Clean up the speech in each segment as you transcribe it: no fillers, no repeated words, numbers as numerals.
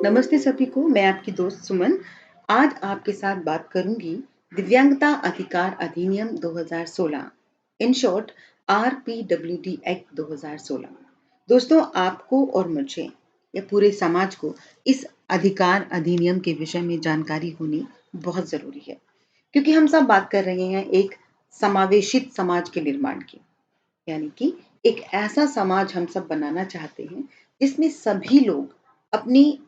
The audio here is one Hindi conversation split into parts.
नमस्ते सभी को, मैं आपकी दोस्त सुमन। आज आपके साथ बात करूंगी दिव्यांगता अधिकार अधिनियम 2016, इन शॉर्ट आरपीडब्ल्यूडी एक्ट 2016। दोस्तों, आपको और मुझे या पूरे समाज को इस अधिकार अधिनियम के विषय में जानकारी होनी बहुत ज़रूरी है, क्योंकि हम सब बात कर रहे हैं एक समावेशित समाज के निर्माण की। यानी कि एक ऐसा समाज हम सब बनाना चाहते हैं जिसमें सभी लोग अपनी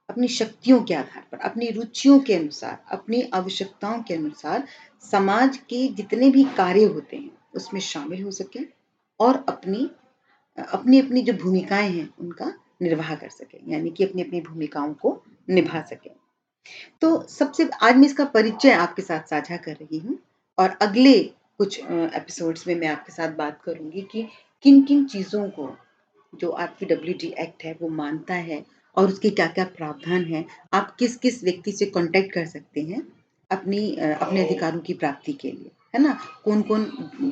अपनी शक्तियों के आधार पर, अपनी रुचियों के अनुसार, अपनी आवश्यकताओं के अनुसार समाज के जितने भी कार्य होते हैं उसमें शामिल हो सकें और अपनी अपनी अपनी जो भूमिकाएं हैं उनका निर्वाह कर सकें, यानी कि अपनी अपनी भूमिकाओं को निभा सकें। तो सबसे आज मैं इसका परिचय आपके साथ साझा कर रही हूँ और अगले कुछ एपिसोड्स में मैं आपके साथ बात करूंगी कि किन किन चीज़ों को जो आरपीडब्ल्यूडी एक्ट है वो मानता है और उसके क्या क्या प्रावधान हैं। आप किस किस व्यक्ति से कांटेक्ट कर सकते हैं अपने अधिकारों की प्राप्ति के लिए, है ना। कौन कौन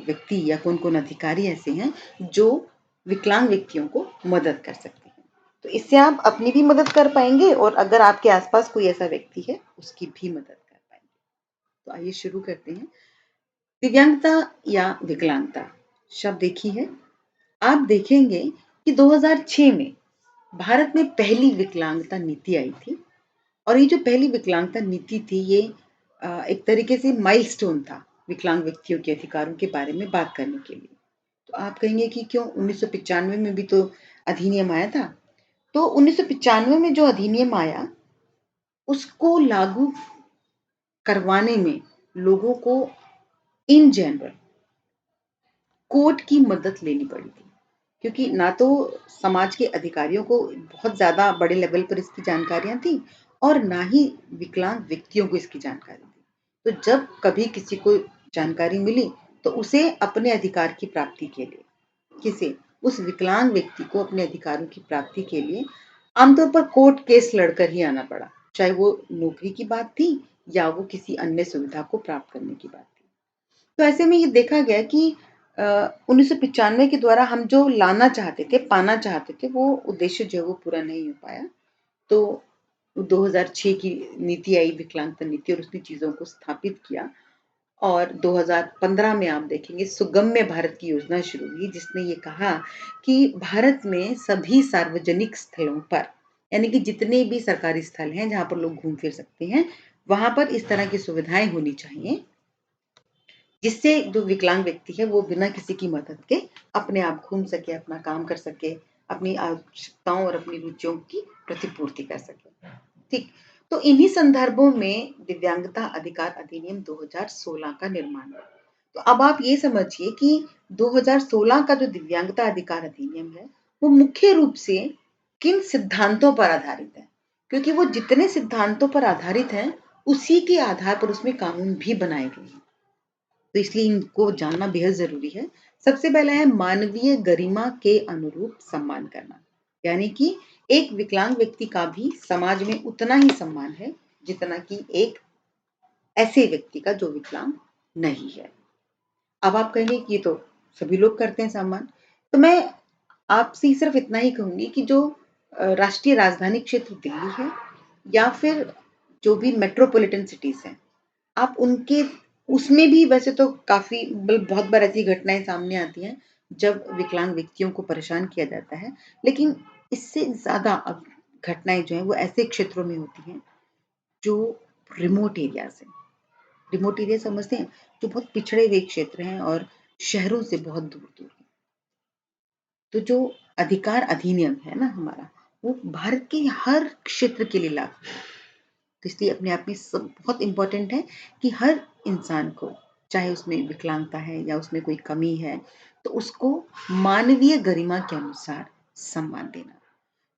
व्यक्ति या कौन कौन अधिकारी ऐसे हैं जो विकलांग व्यक्तियों को मदद कर सकते हैं। तो इससे आप अपनी भी मदद कर पाएंगे और अगर आपके आसपास कोई ऐसा व्यक्ति है उसकी भी मदद कर पाएंगे। तो आइए शुरू करते हैं। दिव्यांगता या विकलांगता शब्द एक ही है। आप देखेंगे कि 2006 में भारत में पहली विकलांगता नीति आई थी और ये जो पहली विकलांगता नीति थी ये एक तरीके से माइलस्टोन था विकलांग व्यक्तियों के अधिकारों के बारे में बात करने के लिए। तो आप कहेंगे कि क्यों, 1995 में भी तो अधिनियम आया था। तो 1995 में जो अधिनियम आया उसको लागू करवाने में लोगों को इन जनरल कोर्ट की मदद लेनी पड़ी थी, क्योंकि ना तो समाज के अधिकारियों को बहुत ज़्यादा बड़े लेवल पर इसकी जानकारियाँ थी और ना ही विकलांग व्यक्तियों को इसकी जानकारी थी। तो जब कभी किसी को जानकारी मिली तो उसे अपने अधिकार की प्राप्ति के लिए किसे उस विकलांग व्यक्ति को अपने अधिकारों की प्राप्ति के लिए आमतौर पर कोर्ट केस लड़कर ही आना पड़ा, चाहे वो नौकरी की बात थी या वो किसी अन्य सुविधा को प्राप्त करने की बात थी। तो ऐसे में ये देखा गया कि 1995 के द्वारा हम जो लाना चाहते थे, पाना चाहते थे, वो उद्देश्य जो है वो पूरा नहीं हो पाया। तो 2006 की नीति आई, विकलांगता नीति, और उसने चीज़ों को स्थापित किया और 2015 में आप देखेंगे सुगम्य भारत की योजना शुरू हुई जिसने ये कहा कि भारत में सभी सार्वजनिक स्थलों पर, यानी कि जितने भी सरकारी स्थल हैं जहाँ पर लोग घूम फिर सकते हैं, वहाँ पर इस तरह की सुविधाएं होनी चाहिए जिससे जो विकलांग व्यक्ति है वो बिना किसी की मदद के अपने आप घूम सके, अपना काम कर सके, अपनी आवश्यकताओं और अपनी रुचियों की प्रतिपूर्ति कर सके। ठीक। तो इन्हीं संदर्भों में दिव्यांगता अधिकार अधिनियम 2016 का निर्माण हुआ। तो अब आप ये समझिए कि 2016 का जो दिव्यांगता अधिकार अधिनियम है वो मुख्य रूप से किन सिद्धांतों पर आधारित है, क्योंकि वो जितने सिद्धांतों पर आधारित हैं उसी के आधार पर उसमें कानून भी बनाए गए हैं। तो इसलिए इनको जानना बेहद ज़रूरी है। सबसे पहला है मानवीय गरिमा के अनुरूप सम्मान करना, यानी कि एक विकलांग व्यक्ति का भी समाज में उतना ही सम्मान है जितना कि एक ऐसे व्यक्ति का जो विकलांग नहीं है। अब आप कहेंगे कि ये तो सभी लोग करते हैं सम्मान। तो मैं आपसे सिर्फ इतना ही कहूँगी कि जो राष्ट्रीय राजधानी क्षेत्र दिल्ली है या फिर जो भी मेट्रोपॉलिटन सिटीज़ हैं, आप उनके उसमें भी वैसे तो काफ़ी बहुत बार ऐसी घटनाएँ सामने आती हैं, जब विकलांग व्यक्तियों को परेशान किया जाता है। लेकिन इससे ज़्यादा अब घटनाएँ जो हैं वो ऐसे क्षेत्रों में होती हैं जो रिमोट एरियाज़ हैं। रिमोट एरिया समझते हैं? जो बहुत पिछड़े हुए क्षेत्र हैं और शहरों से बहुत दूर-दूर हैं। तो जो अधिकार अधिनियम है ना हमारा, वो भारत के हर क्षेत्र के लिए लागू है। तो इसलिए अपने आप में सब बहुत इम्पोर्टेंट है कि हर इंसान को, चाहे उसमें विकलांगता है या उसमें कोई कमी है, तो उसको मानवीय गरिमा के अनुसार सम्मान देना।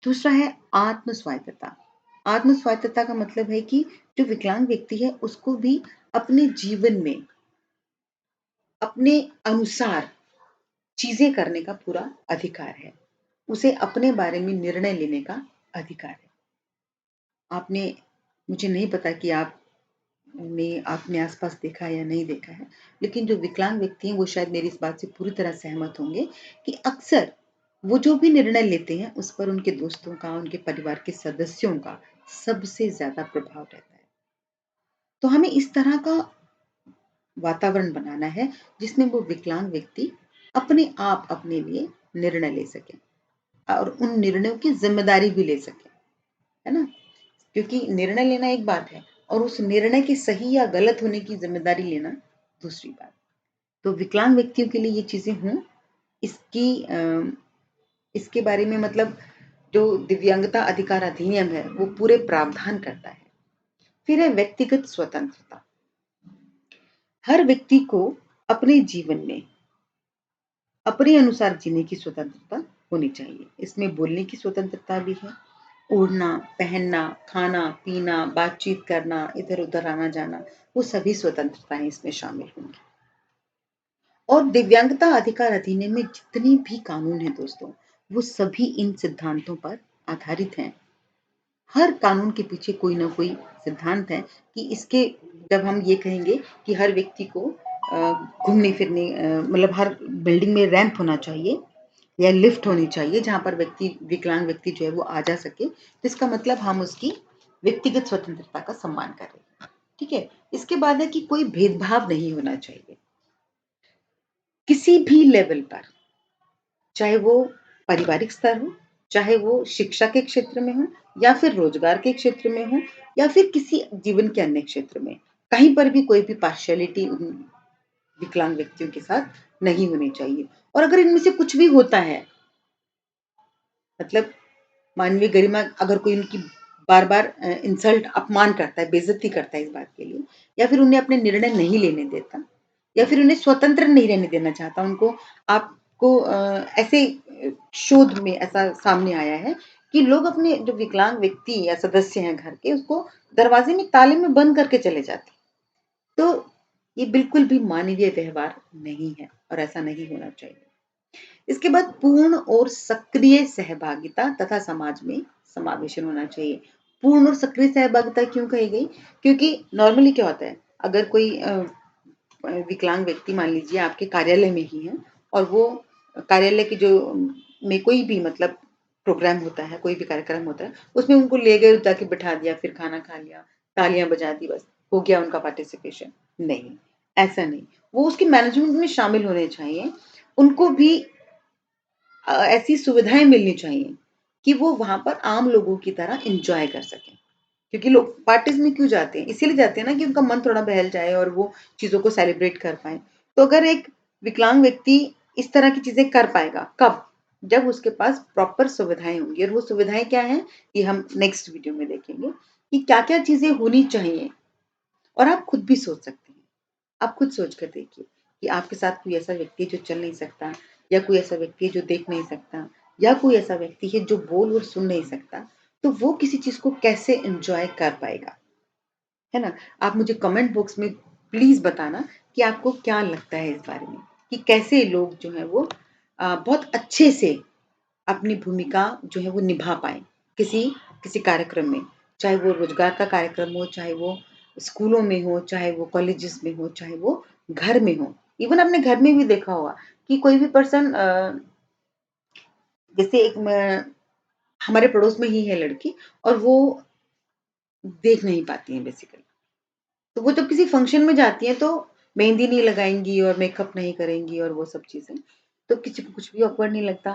दूसरा है आत्म स्वायत्तता। आत्म स्वायत्तता का मतलब है कि जो विकलांग व्यक्ति है उसको भी अपने जीवन में अपने अनुसार चीजें करने का पूरा अधिकार है। उसे अपने बारे में निर्णय लेने का अधिकार है। आपने मुझे नहीं पता कि आपने अपने आसपास देखा है या नहीं देखा है, लेकिन जो विकलांग व्यक्ति हैं वो शायद मेरी इस बात से पूरी तरह सहमत होंगे कि अक्सर वो जो भी निर्णय लेते हैं उस पर उनके दोस्तों का, उनके परिवार के सदस्यों का सबसे ज़्यादा प्रभाव रहता है। तो हमें इस तरह का वातावरण बनाना है जिसमें वो विकलांग व्यक्ति अपने आप अपने लिए निर्णय ले सकें और उन निर्णयों की ज़िम्मेदारी भी ले सकें, है ना? क्योंकि निर्णय लेना एक बात है और उस निर्णय के सही या गलत होने की ज़िम्मेदारी लेना दूसरी बात। तो विकलांग व्यक्तियों के लिए ये चीज़ें हों, इसके बारे में मतलब जो दिव्यांगता अधिकार अधिनियम है, वो पूरे प्रावधान करता है। फिर है व्यक्तिगत स्वतंत्रता। हर व्यक्ति को अपने जीवन में अपने अनुसार जीने की स्वतंत्रता होनी चाहिए। इसमें बोलने की स्वतंत्रता भी है, ओढ़ना, पहनना, खाना, पीना, बातचीत करना, इधर-उधर आना-जाना, वो सभी स्वतंत्रताएँ इसमें शामिल होंगी। और दिव्यांगता अधिकार अधिनियम में जितने भी कानून हैं दोस्तों, वो सभी इन सिद्धांतों पर आधारित हैं। हर कानून के पीछे कोई ना कोई सिद्धांत है कि इसके जब हम ये कहेंगे कि हर व्यक्ति को घूमने-फिरने मतलब हर बिल्डिंग में रैंप होना चाहिए या लिफ्ट होनी चाहिए जहाँ पर विकलांग व्यक्ति जो है वो आ जा सके, तो इसका मतलब हम उसकी व्यक्तिगत स्वतंत्रता का सम्मान कर रहे हैं। ठीक है? इसके बाद है कि कोई भेदभाव नहीं होना चाहिए। किसी भी लेवल पर, चाहे वो पारिवारिक स्तर हो, चाहे वो शिक्षा के क्षेत्र में हो या फिर रोजगार के क्षेत्र में हो या फिर किसी जीवन के अन्य क्षेत्र में, कहीं पर भी कोई भी पार्शियलिटी विकलांग व्यक्तियों के साथ नहीं होनी चाहिए। और अगर इनमें से कुछ भी होता है, मतलब मानवीय गरिमा अगर कोई उनकी बार-बार इंसल्ट अपमान करता है, बेइज़्ज़ती करता है इस बात के लिए या फिर उन्हें अपने निर्णय नहीं लेने देता या फिर उन्हें स्वतंत्र नहीं रहने देना चाहता, उनको आपको ऐसे शोध में ऐसा सामने आया है कि लोग अपने जो विकलांग व्यक्ति या सदस्य हैं घर के, उसको दरवाज़े में ताले में बंद करके चले जाते हैं। तो ये बिल्कुल भी मानवीय व्यवहार नहीं है और ऐसा नहीं होना चाहिए। इसके बाद पूर्ण और सक्रिय सहभागिता तथा समाज में समावेशन होना चाहिए। पूर्ण और सक्रिय सहभागिता क्यों कही गई? क्योंकि नॉर्मली क्या होता है, अगर कोई विकलांग व्यक्ति मान लीजिए आपके कार्यालय में ही है और वो कार्यालय की जो में कोई भी मतलब प्रोग्राम होता है, कोई भी कार्यक्रम होता है, उसमें उनको ले गए, जाके बिठा दिया, फिर खाना खा लिया, तालियाँ बजा दी, बस हो गया उनका पार्टिसिपेशन। नहीं, ऐसा नहीं। वो उसके मैनेजमेंट में शामिल होने चाहिए। उनको भी ऐसी सुविधाएँ मिलनी चाहिए कि वो वहाँ पर आम लोगों की तरह एन्जॉय कर सकें। क्योंकि लोग पार्टीज़ में क्यों जाते हैं? इसीलिए जाते हैं ना कि उनका मन थोड़ा बहल जाए और वो चीज़ों को सेलिब्रेट कर पाएँ। तो अगर एक विकलांग व्यक्ति इस तरह की चीज़ें कर पाएगा, कब? जब उसके पास प्रॉपर सुविधाएँ होंगी और वो सुविधाएँ क्या हैं? ये हम नेक्स्ट वीडियो में देखेंगे कि क्या-क्या चीज़ें होनी चाहिए और आप खुद भी सोच सकते हैं। आप खुद सोच कर देखिए कि आपके साथ कोई ऐसा व्यक्ति है जो चल नहीं सकता या कोई ऐसा व्यक्ति है जो देख नहीं सकता या कोई ऐसा व्यक्ति है जो बोल और सुन नहीं सकता, तो वो किसी चीज़ को कैसे एन्जॉय कर पाएगा, है ना? आप मुझे कमेंट बॉक्स में प्लीज़ बताना कि आपको क्या लगता है इस बारे में कि कैसे लोग जो हैं वो बहुत अच्छे से अपनी भूमिका जो है वो निभा पाएँ किसी किसी कार्यक्रम में। चाहे वो रोज़गार का कार्यक्रम हो, चाहे वो स्कूलों में हो, चाहे वो कॉलेजेस में हो, चाहे वो घर में हो। इवन आपने घर में भी देखा होगा कि कोई भी पर्सन जैसे एक म हमारे पड़ोस में ही है लड़की और वो देख नहीं पाती हैं बेसिकली। तो वो जब किसी फंक्शन में जाती हैं तो मेहंदी नहीं लगाएँगी और मेकअप नहीं करेंगी और वो सब चीज़ें। तो किसी को कुछ भी ऑकवर्ड नहीं लगता।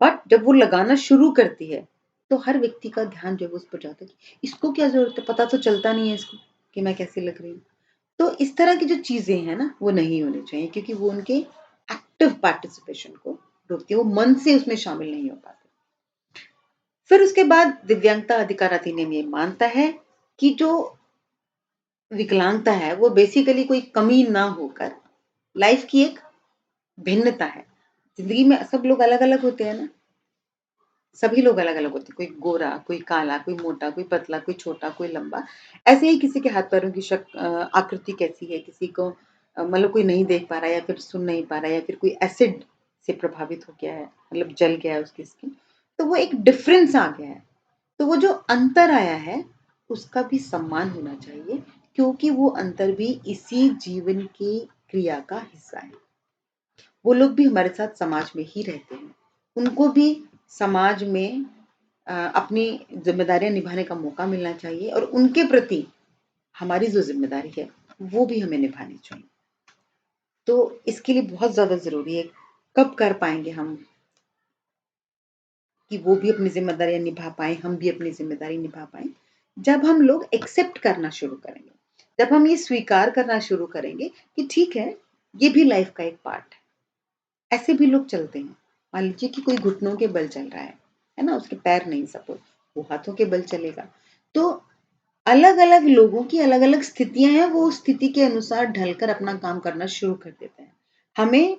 बट जब वो लगाना शुरू करती है, तो हर व्यक्ति का ध्यान जो है वो उस पर जाता है कि इसको क्या ज़रूरत है? पता तो चलता नहीं है इसको कि मैं कैसी लग रही हूँ। तो इस तरह की जो चीज़ें हैं ना, वो नहीं होनी चाहिए क्योंकि वो उनके एक्टिव पार्टिसिपेशन को रोकती है। वो मन से उसमें शामिल नहीं हो पाते। फिर उसके बाद दिव्यांगता अधिकार अधिनियम ये मानता है कि जो विकलांगता है वो बेसिकली कोई कमी ना होकर लाइफ की एक भिन्नता है। ज़िंदगी में सब लोग अलग-अलग होते हैं ना, सभी लोग अलग-अलग होते हैं। कोई गोरा, कोई काला, कोई मोटा, कोई पतला, कोई छोटा, कोई लंबा। ऐसे ही किसी के हाथ-पैरों की आकृति कैसी है, किसी को मतलब कोई नहीं देख पा रहा है या फिर सुन नहीं पा रहा है या फिर कोई एसिड से प्रभावित हो गया है, मतलब जल गया है उसकी स्किन। तो वो एक डिफ़रेंस आ गया है। तो वो जो अंतर आया है, उसका भी सम्मान होना चाहिए क्योंकि वो अंतर भी इसी जीवन की क्रिया का हिस्सा है। वो लोग भी हमारे साथ समाज में ही रहते हैं। उनको भी समाज में अपनी ज़िम्मेदारियाँ निभाने का मौका मिलना चाहिए और उनके प्रति हमारी जो ज़िम्मेदारी है, वो भी हमें निभानी चाहिए। तो इसके लिए बहुत ज़्यादा ज़रूरी है, कब कर पाएँगे हम कि वो भी अपनी ज़िम्मेदारियाँ निभा पाएँ, हम भी अपनी ज़िम्मेदारी निभा पाएँ, जब हम लोग एक्सेप्ट करना शुरू करेंगे। जब हम ये स्वीकार करना शुरू करेंगे कि ठीक है, ये भी लाइफ़ का एक पार्ट है। ऐसे भी लोग चलते हैं। मान लीजिए कि कोई घुटनों के बल चल रहा है ना? उसके पैर नहीं सपोज़, वो हाथों के बल चलेगा। तो अलग-अलग लोगों की अलग-अलग स्थितियाँ हैं, वो उस स्थिति के अनुसार ढलकर अपना काम करना शुरू कर देते हैं। हमें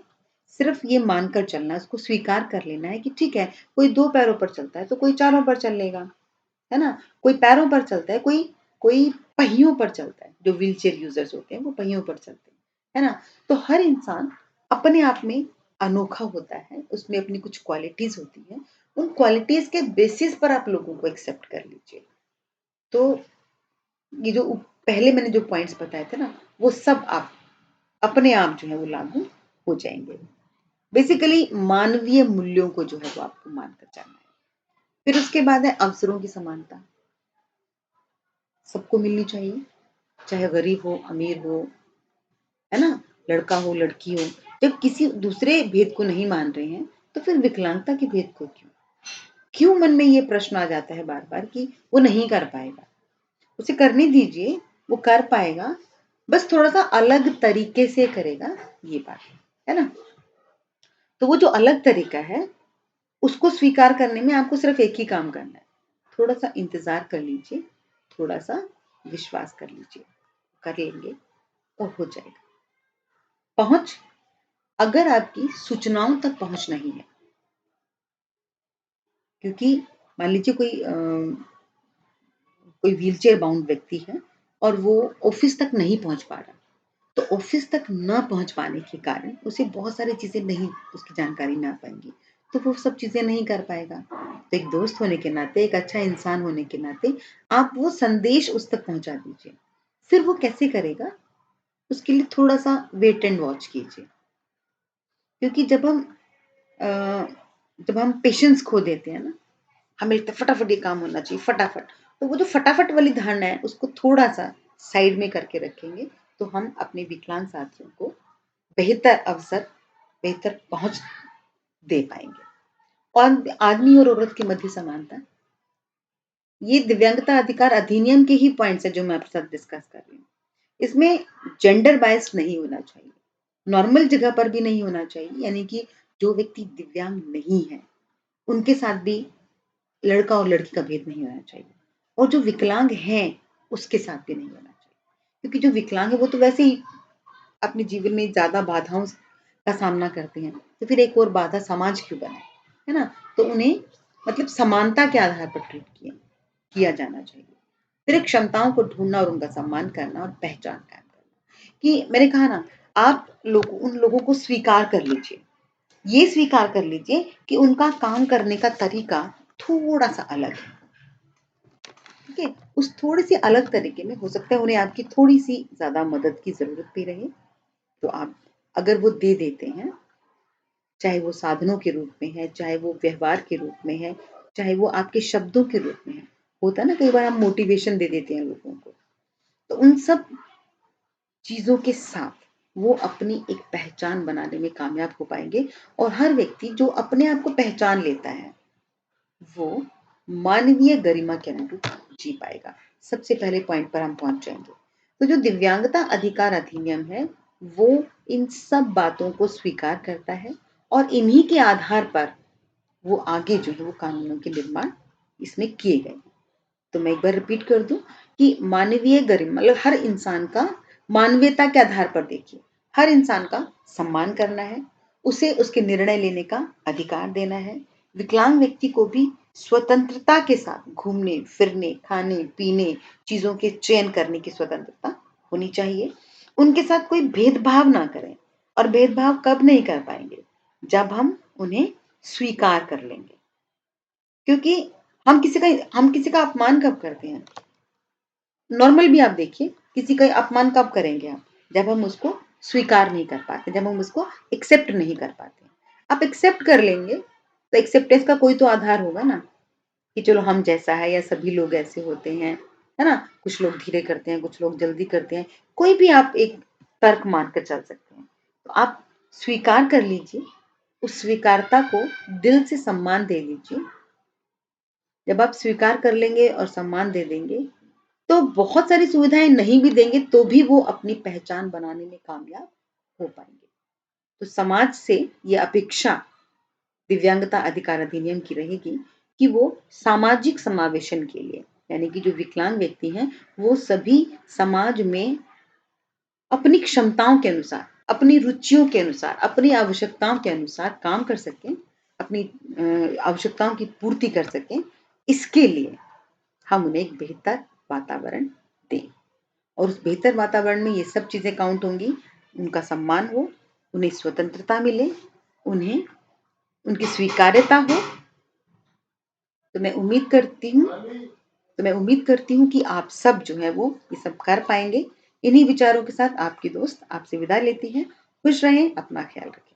सिर्फ़ ये मानकर चलना है, उसको स्वीकार कर लेना है कि ठीक है, कोई 2 पैरों पर चलता है, तो कोई चारों पर चल लेगा, है ना? कोई पैरों पर चलता है, कोई कोई पहियों पर चलता है, जो व्हीलचेयर यूज़र्स होते हैं, वो पहियों पर चलते हैं, है ना? तो हर इंसान अपने आप में अनोखा होता है, उसमें अपनी कुछ क्वालिटीज़ होती हैं, उन क्वालिटीज़ के बेसिस पर आप लोगों को एक्सेप्ट कर लीजिए। तो ये जो पहले मैंने जो पॉइंट्स बताए थे ना, वो सब आप अपने आप जो है वो लागू हो जाएँगे। बेसिकली मानवीय मूल्यों को जो है वो आपको मानकर चलना है। फिर उसके बाद है अवसरों की समानता, सबको मिलनी चाहिए, चाहे गरीब हो, अमीर हो, है ना? लड़का हो, लड़की हो। जब किसी दूसरे भेद को नहीं मान रहे हैं, तो फिर विकलांगता के भेद को क्यों? क्यों मन में ये प्रश्न आ जाता है बार-बार कि वो नहीं कर पाएगा? उसे करने दीजिए, वो कर पाएगा, बस थोड़ा-सा अलग तरीके से करेगा, ये बात है ना? तो वो जो अलग तरीका है, उसको स्वीकार करने में आपको सिर्फ़ एक ही काम करना है, थोड़ा-सा इंतज़ार कर लीजिए, थोड़ा-सा विश्वास कर लीजिए, कर लेंगे और हो जाएगा। पहुँच अगर आपकी सूचनाओं तक पहुँच नहीं है, क्योंकि मान लीजिए कोई व्हीलचेयर बाउंड व्यक्ति है और वो ऑफ़िस तक नहीं पहुँच पा रहा। तो ऑफ़िस तक न पहुँच पाने के कारण उसे बहुत सारी चीज़ें नहीं उसकी जानकारी में आ पाएँगी, तो वो सब चीज़ें नहीं कर पाएगा। तो एक दोस्त होने के नाते, एक अच्छा इंसान होने के नाते आप वो संदेश उस तक पहुँचा दीजिए। फिर वो कैसे करेगा? उसके लिए थोड़ा-सा वेट एंड वॉच कीजिए। क्योंकि अ, जब हम पेशेंस खो देते हैं ना, हमें लगता है फटाफट ये काम होना चाहिए, फटाफट। तो वो जो फटाफट वाली धारणा है, उसको थोड़ा-सा साइड में करके रखेंगे, तो हम अपने विकलांग साथियों को बेहतर अवसर, बेहतर पहुँच दे पाएँगे। और आदमी और औरत के मध्य समानता, ये दिव्यांगता अधिकार अधिनियम के ही पॉइंट्स हैं जो मैं आपके साथ डिस्कस कर रही हूँ। इसमें जेंडर बायस्ड नहीं होना चाहिए, नॉर्मल जगह पर भी नहीं होना चाहिए, यानी कि जो व्यक्ति दिव्यांग नहीं है, उनके साथ भी लड़का और लड़की का भेद नहीं होना चाहिए और जो विकलांग हैं, उसके साथ भी नहीं होना चाहिए। क्योंकि जो विकलांग है, वो तो वैसे ही अपने जीवन में ज़्यादा बाधाओं का सामना करते हैं, तो फिर एक और बाधा समाज क्यों बनाए, है ना? तो उन्हें मतलब समानता के आधार पर ट्रीट किया जाना चाहिए। फिर एक क्षमताओं को ढूँढना और उनका सम्मान करना और पहचान कायम करना। कि मैंने कहा ना, आप उन लोगों को स्वीकार कर लीजिए। ये स्वीकार कर लीजिए कि उनका काम करने का तरीका थोड़ा-सा अलग है, ठीक है? उस थोड़ी-सी अलग तरीके में हो सकता है उन्हें आपकी थोड़ी-सी ज़्यादा मदद की ज़रूरत भी रहे, तो आप अगर वो दे देते हैं, चाहे वो साधनों के रूप में है, चाहे वो व्यवहार के रूप में है, चाहे वो आपके शब्दों के रूप में है। होता है ना कई बार हम मोटिवेशन दे देते हैं लोगों को, तो उन सब चीज़ों के साथ वो अपनी एक पहचान बनाने में कामयाब हो पाएँगे और हर व्यक्ति जो अपने आप को पहचान लेता है, वो मानवीय गरिमा के अनुरूप जी पाएगा। सबसे पहले पॉइंट पर हम पहुँच जाएँगे। तो जो दिव्यांगता अधिकार अधिनियम है, वो इन सब बातों को स्वीकार करता है और इन्हीं के आधार पर वो आगे जो है वो कानूनों के निर्माण इसमें किए गए हैं। तो मैं एक बार रिपीट कर दूं कि मानवीय गरिमा मतलब हर इंसान का मानवीयता के आधार पर देखिए, हर इंसान का सम्मान करना है, उसे उसके निर्णय लेने का अधिकार देना है, विकलांग व्यक्ति को भी स्वतंत्रता के साथ घूमने फिरने खाने पीने चीजों के चयन करने की स्वतंत्रता होनी चाहिए, उनके साथ कोई भेदभाव ना करें और भेदभाव कब नहीं कर पाएंगे, जब हम उन्हें स्वीकार कर लेंगे। क्योंकि हम किसी का अपमान कब करते हैं? नॉर्मल भी आप देखिए, किसी का अपमान कब करेंगे आप? जब हम उसको स्वीकार नहीं कर पाते, जब हम उसको एक्सेप्ट नहीं कर पाते। आप एक्सेप्ट कर लेंगे, तो एक्सेप्टेंस का कोई तो आधार होगा ना कि चलो हम जैसा है या सभी लोग ऐसे होते हैं, है ना? कुछ लोग धीरे करते हैं, कुछ लोग जल्दी करते हैं। कोई भी आप एक तर्क मान कर चल सकते हैं। तो आप स्वीकार कर लीजिए, उस स्वीकारता को दिल से सम्मान दे लीजिए। जब आप स्वीकार कर लेंगे और सम्मान दे देंगे, तो बहुत सारी सुविधाएँ नहीं भी देंगे तो भी वो अपनी पहचान बनाने में कामयाब हो पाएँगे। तो समाज से ये अपेक्षा दिव्यांगता अधिकार अधिनियम की रहेगी कि वो सामाजिक समावेशन के लिए, यानी कि जो विकलांग व्यक्ति हैं, वो सभी समाज में अपनी क्षमताओं के अनुसार, अपनी रुचियों के अनुसार, अपनी आवश्यकताओं के अनुसार काम कर सकें, अपनी आवश्यकताओं की पूर्ति कर सकें, इसके लिए हम उन्हें एक बेहतर वातावरण दें। और उस बेहतर वातावरण में ये सब चीज़ें काउंट होंगी, उनका सम्मान हो, उन्हें स्वतंत्रता मिले, उन्हें उनकी स्वीकार्यता हो। तो मैं उम्मीद करती हूँ कि आप सब जो है वो ये सब कर पाएँगे। इन्हीं विचारों के साथ आपकी दोस्त आपसे विदा लेती है। खुश रहें, अपना ख़्याल रखें।